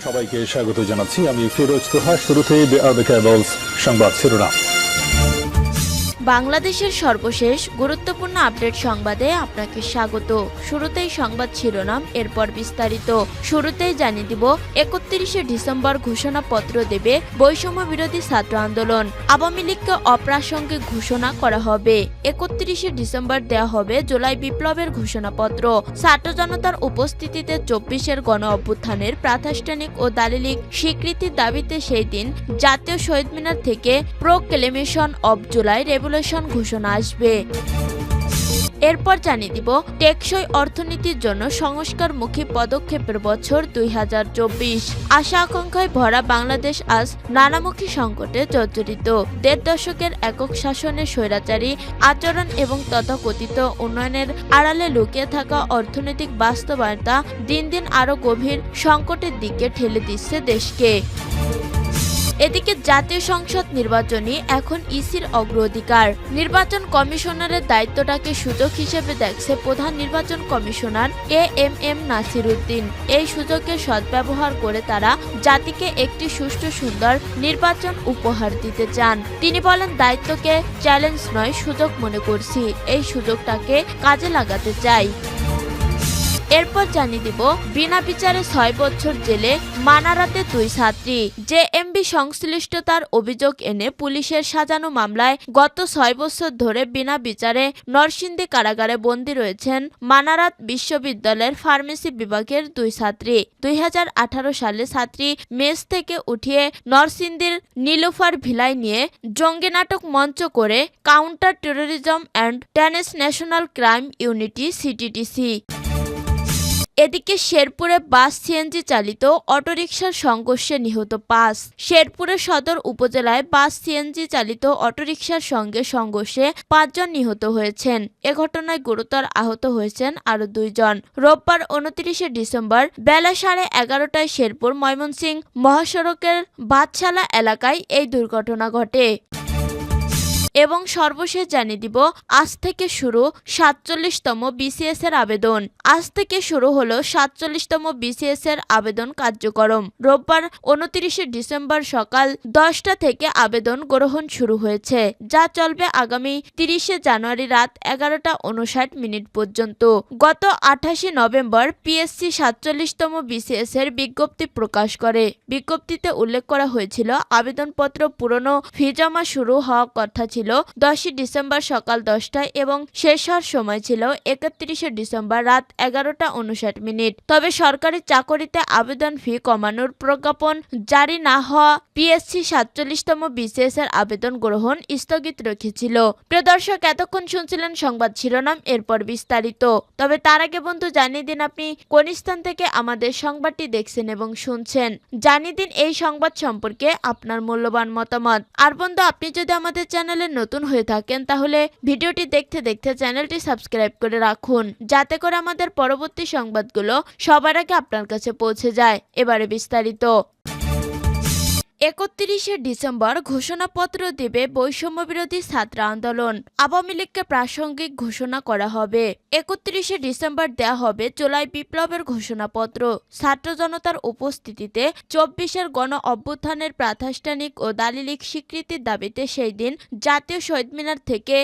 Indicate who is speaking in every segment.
Speaker 1: সবাইকে স্বাগত জানাচ্ছি। আমি ফিরোজ তোহা। শুরুতেই সংবাদ শিরোনাম।
Speaker 2: বাংলাদেশের সর্বশেষ গুরুত্বপূর্ণ আপডেট সংবাদে আপনাকে স্বাগত। শুরুতেই সংবাদ শিরোনাম, এরপর বিস্তারিত। শুরুতেই জানিয়ে দিব ৩১শে ডিসেম্বর ঘোষণাপত্র দেবে বৈষম্য বিরোধী ছাত্র আন্দোলন। আওয়ামী লীগকে অপ্রাসঙ্গিক ঘোষণা করা হবে। ৩১শে ডিসেম্বর দেয়া হবে জুলাই বিপ্লবের ঘোষণাপত্র। ছাত্র জনতার উপস্থিতিতে ২৪-এর গণ অভ্যুত্থানের প্রাতিষ্ঠানিক ও দালিলিক স্বীকৃতির দাবিতে সেই দিন জাতীয় শহীদ মিনার থেকে প্রোক্লেমেশন অব জুলাই রেভলিউশন ঘোষণা আসবে। এরপর জানিয়ে দিব টেকসই অর্থনীতির জন্য সংস্কারমুখী পদক্ষেপের বছর ২০২৪। আশা আকাঙ্ক্ষায় ভরা বাংলাদেশ আজ নানামুখী সংকটে জর্জরিত। ১.৫ দশকের একক শাসনের স্বৈরাচারী আচরণ এবং তথাকথিত উন্নয়নের আড়ালে লুকিয়ে থাকা অর্থনৈতিক বাস্তবতা দিন দিন আরো গভীর সংকটের দিকে ঠেলে দিচ্ছে দেশকে। এদিকে জাতীয় সংসদ নির্বাচনই এখন ইসির অগ্রাধিকার। নির্বাচন কমিশনারের দায়িত্বটাকে সুযোগ হিসেবে দেখছে প্রধান নির্বাচন কমিশনার এএমএম নাসির উদ্দিন। এই সুযোগের সদ্ব্যবহার করে তারা জাতিকে একটি সুষ্ঠু সুন্দর নির্বাচন উপহার দিতে চান। তিনি বলেন, দায়িত্বকে চ্যালেঞ্জ নয়, সুযোগ মনে করছি। এই সুযোগটাকে কাজে লাগাতে চাই। এরপর জানিয়ে দিব বিনা বিচারে ৬ বছর জেলে মানারাতে ২ ছাত্রী। জেএমবি সংশ্লিষ্টতার অভিযোগ এনে পুলিশের সাজানো মামলায় গত ৬ বছর ধরে বিনা বিচারে নরসিংদী কারাগারে বন্দী রয়েছেন মানারাত বিশ্ববিদ্যালয়ের ফার্মেসি বিভাগের ২ ছাত্রী। ২০১৮ সালে ছাত্রী মেস থেকে উঠিয়ে নরসিংদীর নীলুফার ভিলায় নিয়ে জঙ্গি নাটক মঞ্চ করে counter terrorism and transnational crime unity CTTC. এদিকে শেরপুরে বাস সিএনজি চালিত অটোরিকশার সংঘর্ষে নিহত ৫। শেরপুরের সদর উপজেলায় বাস সিএনজি চালিত অটোরিকশার সঙ্গে সংঘর্ষে ৫ জন নিহত হয়েছেন। এ ঘটনায় গুরুতর আহত হয়েছেন আরো ২ জন। রোববার ২৯শে ডিসেম্বর বেলা 11:30টায় শেরপুর ময়মনসিংহ মহাসড়কের বাদশালা এলাকায় এই দুর্ঘটনা ঘটে। এবং সর্বশেষ জানিয়ে দিব আজ থেকে শুরু ৪৭তম বিসিএস এর আবেদন। আজ থেকে শুরু হলো ৪৭তম বিসিএস এর আবেদন কার্যক্রম। রোববার ২৯শে ডিসেম্বর সকাল ১০টা থেকে আবেদন গ্রহণ শুরু হয়েছে, যা চলবে আগামী ৩০শে জানুয়ারি রাত 11:59 পর্যন্ত। গত ২৮শে নভেম্বর পিএসসি ৪৭তম বিসিএস এর বিজ্ঞপ্তি প্রকাশ করে। বিজ্ঞপ্তিতে উল্লেখ করা হয়েছিল আবেদনপত্র পূরণ ফি জমা শুরু হওয়ার কথা ছিল ১০ই ডিসেম্বর সকাল 10টায় এবং শেষ হওয়ার সময় ছিল ৩১শে ডিসেম্বর রাত 11:59। তবে সরকারি চাকরিতে আবেদন ফি কমানোর প্রজ্ঞাপন জারি না হওয়া পিএসসি ৪৭তম বিসিএস এর আবেদন গ্রহণ স্থগিত রেখেছিল। প্রিয় দর্শক, এতক্ষণ শুনছিলেন সংবাদ শিরোনাম, এরপর বিস্তারিত। তবে তার আগে বন্ধু জানিয়ে দিন আপনি কোন স্থান থেকে আমাদের সংবাদটি দেখছেন এবং শুনছেন। জানিয়ে দিন এই সংবাদ সম্পর্কে আপনার মূল্যবান মতামত। আর বন্ধু, আপনি যদি আমাদের চ্যানেলে নতুন হয়ে থাকেন তাহলে ভিডিওটি দেখতে দেখতে চ্যানেলটি সাবস্ক্রাইব করে রাখুন, যাতে করে আমাদের পরবর্তী সংবাদগুলো সবার আগে আপনার কাছে পৌঁছে যায়। এবারে বিস্তারিত। ৩১শে ডিসেম্বর ঘোষণাপত্র দেবে বৈষম্য বিরোধী ছাত্র আন্দোলন। আওয়ামী লীগকে প্রাসঙ্গিক ঘোষণা করা হবে। ৩১শে ডিসেম্বর দেয়া হবে জুলাই বিপ্লবের ঘোষণাপত্র। ছাত্র জনতার উপস্থিতিতে ২৪-এর গণ অভ্যুত্থানের প্রাতিষ্ঠানিক ও দালিলিক স্বীকৃতির দাবিতে সেই দিন জাতীয় শহীদ মিনার থেকে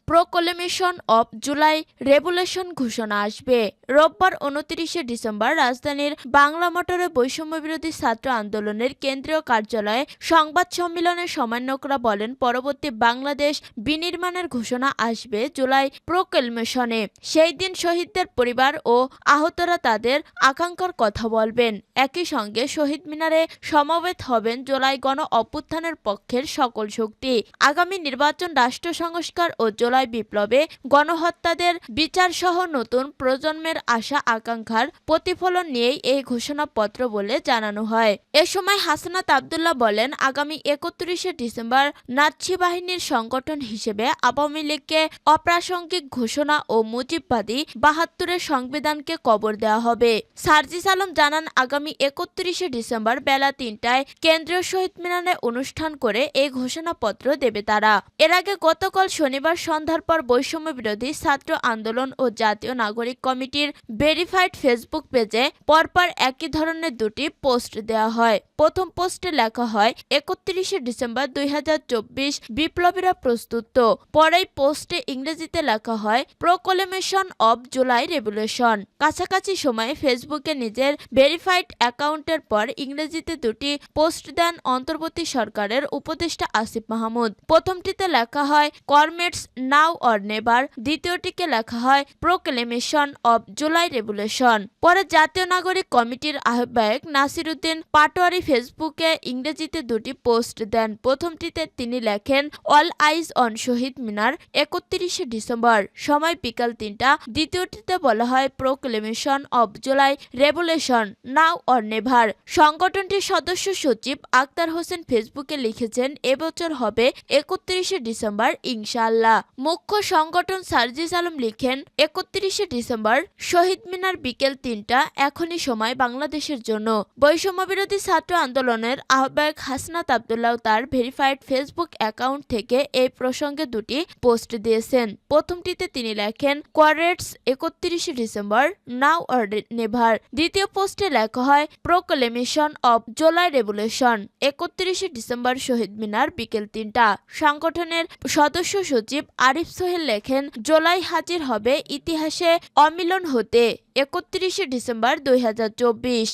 Speaker 2: প্রোক্লেমেশন অব জুলাই রেভলিউশন ঘোষণা আসবে। রোববার ২৯শে ডিসেম্বর রাজধানীর বাংলা মোটরে বৈষম্য বিরোধী ছাত্র আন্দোলনের কেন্দ্রীয় কার্যালয়ে সংবাদ সম্মেলনে সমন্বয়করা বলেন, পরবর্তী বাংলাদেশ বিনির্মাণের ঘোষণা আসবে জুলাই প্রোক্লেমেশনে। সেই দিন শহীদদের পরিবার ও আহতরা তাদের আকাঙ্ক্ষার কথা বলবেন। একই সঙ্গে শহীদ মিনারে সমবেত হবেন জুলাই গণ অভ্যুত্থানের পক্ষের সকল শক্তি। আগামী নির্বাচন, রাষ্ট্র সংস্কার ও জুলাই বিপ্লবে গণহত্যাদের বিচার সহ নতুন প্রজন্মের আশা আকাঙ্ক্ষার প্রতিফলন নিয়েই এই ঘোষণাপত্র বলে জানানো হয়। এ সময় হাসনাত আব্দুল্লাহ বলেন, আগামী 31শে ডিসেম্বর নাৎসি বাহিনীর সংগঠন হিসেবে আওয়ামী লীগকে অপ্রাসঙ্গিক ঘোষণা ও মুজিববাদী 72-এর সংবিধানকে কবর দেওয়া হবে। সার্জিস আলম জানান, আগামী 31শে ডিসেম্বর বেলা 3টায় কেন্দ্রীয় শহীদ মিনারে অনুষ্ঠান করে এই ঘোষণাপত্র দেবে তারা। এর আগে গতকাল শনিবার সন্ধ্যার পর বৈষম্য বিরোধী ছাত্র আন্দোলন ও জাতীয় নাগরিক কমিটির ভেরিফাইড ফেসবুক পেজে পরপর একই ধরনের দুটি পোস্ট দেওয়া হয়। প্রথম পোস্টে লেখা হয় 31শে ডিসেম্বর 2024 বিপ্লবীরা প্রস্তুত। পরেই পোস্টে ইংরেজিতে লেখা হয় প্রোক্লেমেশন অব জুলাই রেভলিউশন। কাছাকাছি সময়ে ফেসবুকে নিজের ভেরিফাইড অ্যাকাউন্টের পর ইংরেজিতে দুটি পোস্ট দেন অন্তর্বর্তী সরকারের উপদেষ্টা আসিফ মাহমুদ। প্রথমটিতে লেখা হয় কমরেডস নাও অর নেভার, দ্বিতীয়টিকে লেখা হয় প্রোক্লেমেশন অব জুলাই রেভলিউশন। পরে জাতীয় নাগরিক কমিটির আহ্বায়ক নাসির উদ্দিন পাটোয়ারি ফেসবুকে ইংরেজিতে দুটি পোস্ট দেন। প্রথমটিতে তিনি লেখেন all eyes on Shaheed Minar 31শে ডিসেম্বর, সময় বিকাল 3টা। দ্বিতীয়টিতে বলা হয় proclamation of July revolution now or never. সংগঠনটির সদস্য সচিব আক্তার হোসেন ফেসবুকে লিখেছেন, এবছর হবে 31শে ডিসেম্বর ইনশাআল্লাহ। মুখ্য সংগঠন সার্জিস আলম লিখেন, 31শে ডিসেম্বর শহীদ মিনার বিকেল 3টা, এখনই সময় বাংলাদেশের জন্য। বৈষম্য বিরোধী ছাত্র আন্দোলনের আহ্বায়ক হাসনাত আব্দুল্লাহ তার ভেরিফাইড ফেসবুক অ্যাকাউন্ট থেকে এই প্রসঙ্গে দুটি পোস্ট দিয়েছেন। প্রথমটিতে তিনি লেখেন কোয়ারেটস 31শে ডিসেম্বর নাও অর নেভার। দ্বিতীয় পোস্টে লেখা হয় প্রোক্লেমেশন অব জুলাই রেভলিউশন 31শে ডিসেম্বর শহীদ মিনার বিকেল 3টা। সংগঠনের সদস্য সচিব আরিফ সোহেল লেখেন, জুলাই হাজির হবে ইতিহাসে অমিলন হতে 31শে ডিসেম্বর 2024।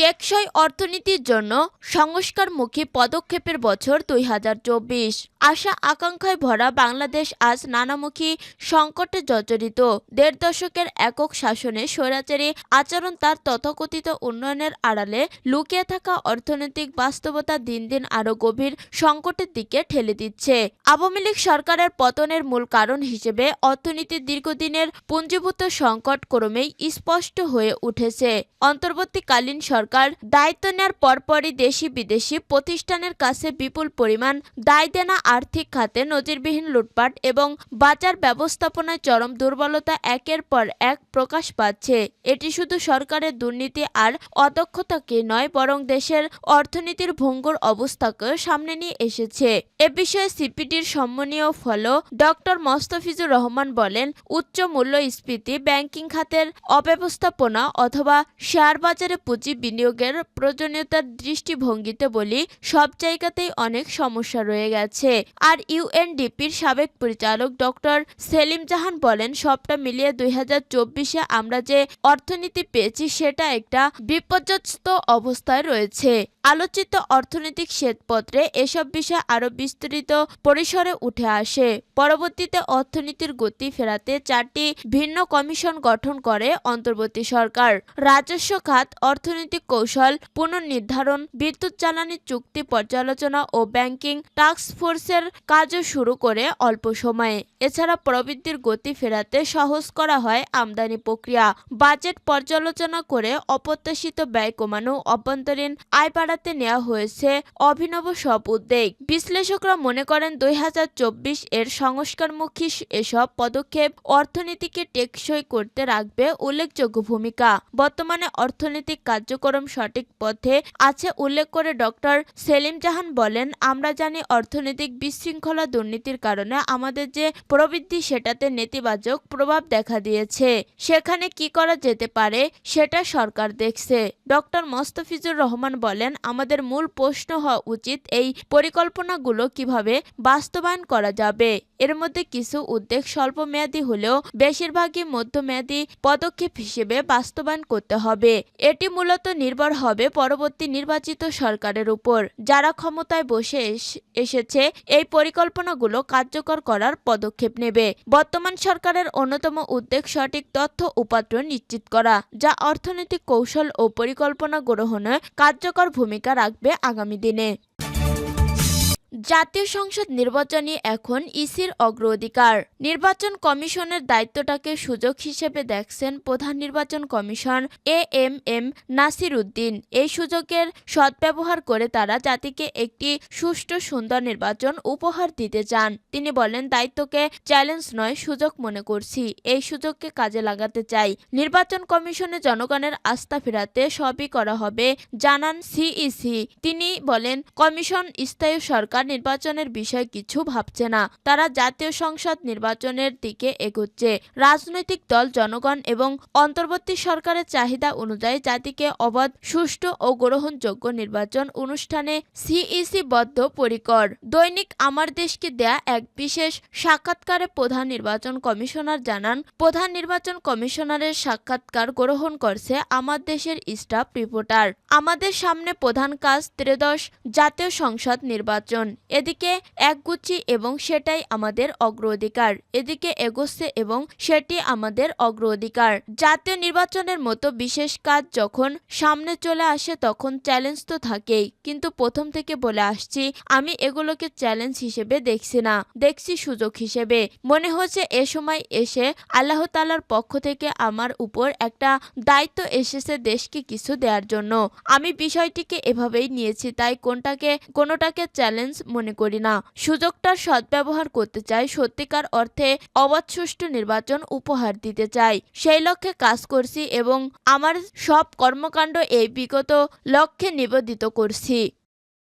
Speaker 2: টেকসই অর্থনীতির জন্য সংস্কারমুখী পদক্ষেপের বছর 2024। আশা আকাঙ্ক্ষায় ভরা বাংলাদেশ আজ নানামুখী সংকটে জর্জরিত। 1.5 দশকের একক শাসনে স্বৈরাচারী আচরণ তার তথাকথিত উন্নয়নের আড়ালে লুকিয়ে থাকা অর্থনৈতিক বাস্তবতা দিন দিন আরও গভীর সংকটের দিকে ঠেলে দিচ্ছে। আওয়ামী লীগ সরকারের পতনের মূল কারণ হিসেবে অর্থনীতির দীর্ঘদিনের পুঞ্জীভূত সংকট ক্রমেই স্পষ্ট হয়ে উঠেছে। অন্তর্বর্তীকালীন সরকার দায়িত্ব নেওয়ার পরপরই দেশি বিদেশি প্রতিষ্ঠানের কাছে বিপুল পরিমাণ দায় দেনা, আর্থিক খাতে নজিরবিহীন লুটপাট এবং বাজার ব্যবস্থাপনায় চরম দুর্বলতা একের পর এক প্রকাশ পাচ্ছে। এটি শুধু সরকারের দুর্নীতি আর অদক্ষতাকে নয়, বরং দেশের অর্থনীতির ভঙ্গুর অবস্থাকে সামনে নিয়ে এসেছে। এ বিষয়ে সিপিডির সম্মানীয় ফলো ডক্টর মোস্তাফিজুর রহমান বলেন, উচ্চ মূল্যস্ফীতি, ব্যাংকিং খাতের অব্যবস্থাপনা অথবা শেয়ার বাজারে পুঁজি বিনিয়োগের প্রয়োজনীয়তার দৃষ্টিভঙ্গিতে বলি সব জায়গাতেই অনেক সমস্যা রয়ে গেছে। আর ইউএনডিপির সাবেক পরিচালক ডক্টর সেলিম জাহান বলেন, সবটা মিলিয়ে 2024-এ আমরা যে অর্থনীতি পেয়েছি সেটা একটা বিপর্যস্ত অবস্থায় রয়েছে। আলোচিত অর্থনৈতিক শ্বেতপত্রে এসব বিষয় আরও বিস্তৃত পরিসরে উঠে আসে। পরবর্তীতে অর্থনীতির গতি ফেরাতে 4টি ভিন্ন কমিশন গঠন করে অন্তর্বর্তী সরকার। রাজস্ব খাত, অর্থনৈতিক কৌশল পুনর্নির্ধারণ, বিদ্যুৎ জ্বালানি চুক্তি পর্যালোচনা ও ব্যাংকিং টাস্ক ফোর্সের কাজও শুরু করে অল্প সময়ে। এছাড়া প্রবৃদ্ধির গতি ফেরাতে সহজ করা হয় আমদানি প্রক্রিয়া, বাজেট পর্যালোচনা করে অপ্রত্যাশিত ব্যয় কমানো, অভ্যন্তরীণ আয় বাড়াতে নেওয়া হয়েছে অভিনব সব উদ্যোগ। বিশ্লেষকরা মনে করেন 2024 এর সংস্কারমুখী এসব পদক্ষেপ অর্থনীতিকে টেকসই করতে রাখবে উল্লেখযোগ্য ভূমিকা। বর্তমানে অর্থনৈতিক কার্যক্রম সঠিক পথে আছে উল্লেখ করে ডক্টর সেলিম জাহান বলেন, আমরা জানি অর্থনৈতিক বিশৃঙ্খলা, দুর্নীতির কারণে আমাদের যে প্রবৃদ্ধি সেটাতে নেতিবাচক প্রভাব দেখা দিয়েছে। সেখানে কি করা যেতে পারে সেটা সরকার দেখছে। ডক্টর মোস্তাফিজুর রহমান বলেন, আমাদের মূল প্রশ্ন হওয়া উচিত এই পরিকল্পনাগুলো কিভাবে বাস্তবায়ন করা যাবে। এর মধ্যে কিছু উদ্যোগ স্বল্পমেয়াদী হলেও বেশিরভাগই মধ্যমেয়াদী পদক্ষেপ হিসেবে বাস্তবায়ন করতে হবে। এটি মূলত নির্ভর হবে পরবর্তী নির্বাচিত সরকারের উপর, যারা ক্ষমতায় বসে এসেছে এই পরিকল্পনাগুলো কার্যকর করার পদক্ষেপ নেবে। বর্তমান সরকারের অন্যতম উদ্যোগ সঠিক তথ্য উপাত্ত নিশ্চিত করা, যা অর্থনৈতিক কৌশল ও পরিকল্পনা গ্রহণে কার্যকর ভূমিকা রাখবে আগামী দিনে। জাতীয় সংসদ নির্বাচনই এখন ইসির অগ্রাধিকার। নির্বাচন কমিশনের দায়িত্বটাকে সুযোগ হিসেবে দেখছেন প্রধান নির্বাচন কমিশন এএমএম নাসির উদ্দিন। এই সুযোগের সদ্ব্যবহার করে তারা জাতিকে একটি সুষ্ঠু সুন্দর নির্বাচন উপহার দিতে চান। তিনি বলেন, দায়িত্বকে চ্যালেঞ্জ নয়, সুযোগ মনে করছি। এই সুযোগকে কাজে লাগাতে চাই। নির্বাচন কমিশনে জনগণের আস্থা ফেরাতে সবই করা হবে জানান সিইসি। তিনি বলেন, কমিশন স্থায়ী সরকার নির্বাচনের বিষয় কিছু ভাবছে না। তারা জাতীয় সংসদ নির্বাচনের দিকে এগোচ্ছে। রাজনৈতিক দল, জনগণ এবং অন্তর্বর্তী সরকারের চাহিদা অনুযায়ী জাতিকে অবাধ, সুষ্ঠু ও গ্রহণযোগ্য নির্বাচন অনুষ্ঠানে সিইসি বদ্ধপরিকর। দৈনিক আমার দেশকে দেয়া এক বিশেষ সাক্ষাৎকারে প্রধান নির্বাচন কমিশনার জানান, প্রধান নির্বাচন কমিশনারের সাক্ষাৎকার গ্রহণ করছে আমার দেশের স্টাফ রিপোর্টার। আমাদের সামনে প্রধান কাজ ত্রয়োদশ জাতীয় সংসদ নির্বাচন। এদিকে একগুচ্ছি এবং সেটাই আমাদের অগ্রাধিকার। এদিকে এগোচ্ছে এবং সেটি আমাদের অগ্রাধিকার। জাতীয় নির্বাচনের মতো বিশেষ কাজ যখন সামনে চলে আসে তখন চ্যালেঞ্জ তো থাকেই, কিন্তু প্রথম থেকে বলে আসছি, আমি এগুলোকে চ্যালেঞ্জ হিসেবে দেখছি না, দেখছি সুযোগ হিসেবে। মনে হচ্ছে এ সময় এসে আল্লাহ তাআলার পক্ষ থেকে আমার উপর একটা দায়িত্ব এসেছে দেশকে কিছু দেওয়ার জন্য। আমি বিষয়টিকে এভাবেই নিয়েছি, তাই কোনোটাকে চ্যালেঞ্জ মনে করি না। সুযোগটার সদ্ব্যবহার করতে চাই, সত্যিকার অর্থে অবাধ সুষ্ঠু নির্বাচন উপহার দিতে চাই। সেই লক্ষ্যে কাজ করছি এবং আমার সব কর্মকাণ্ড এই বিগত লক্ষ্যে নিবেদিত করছি।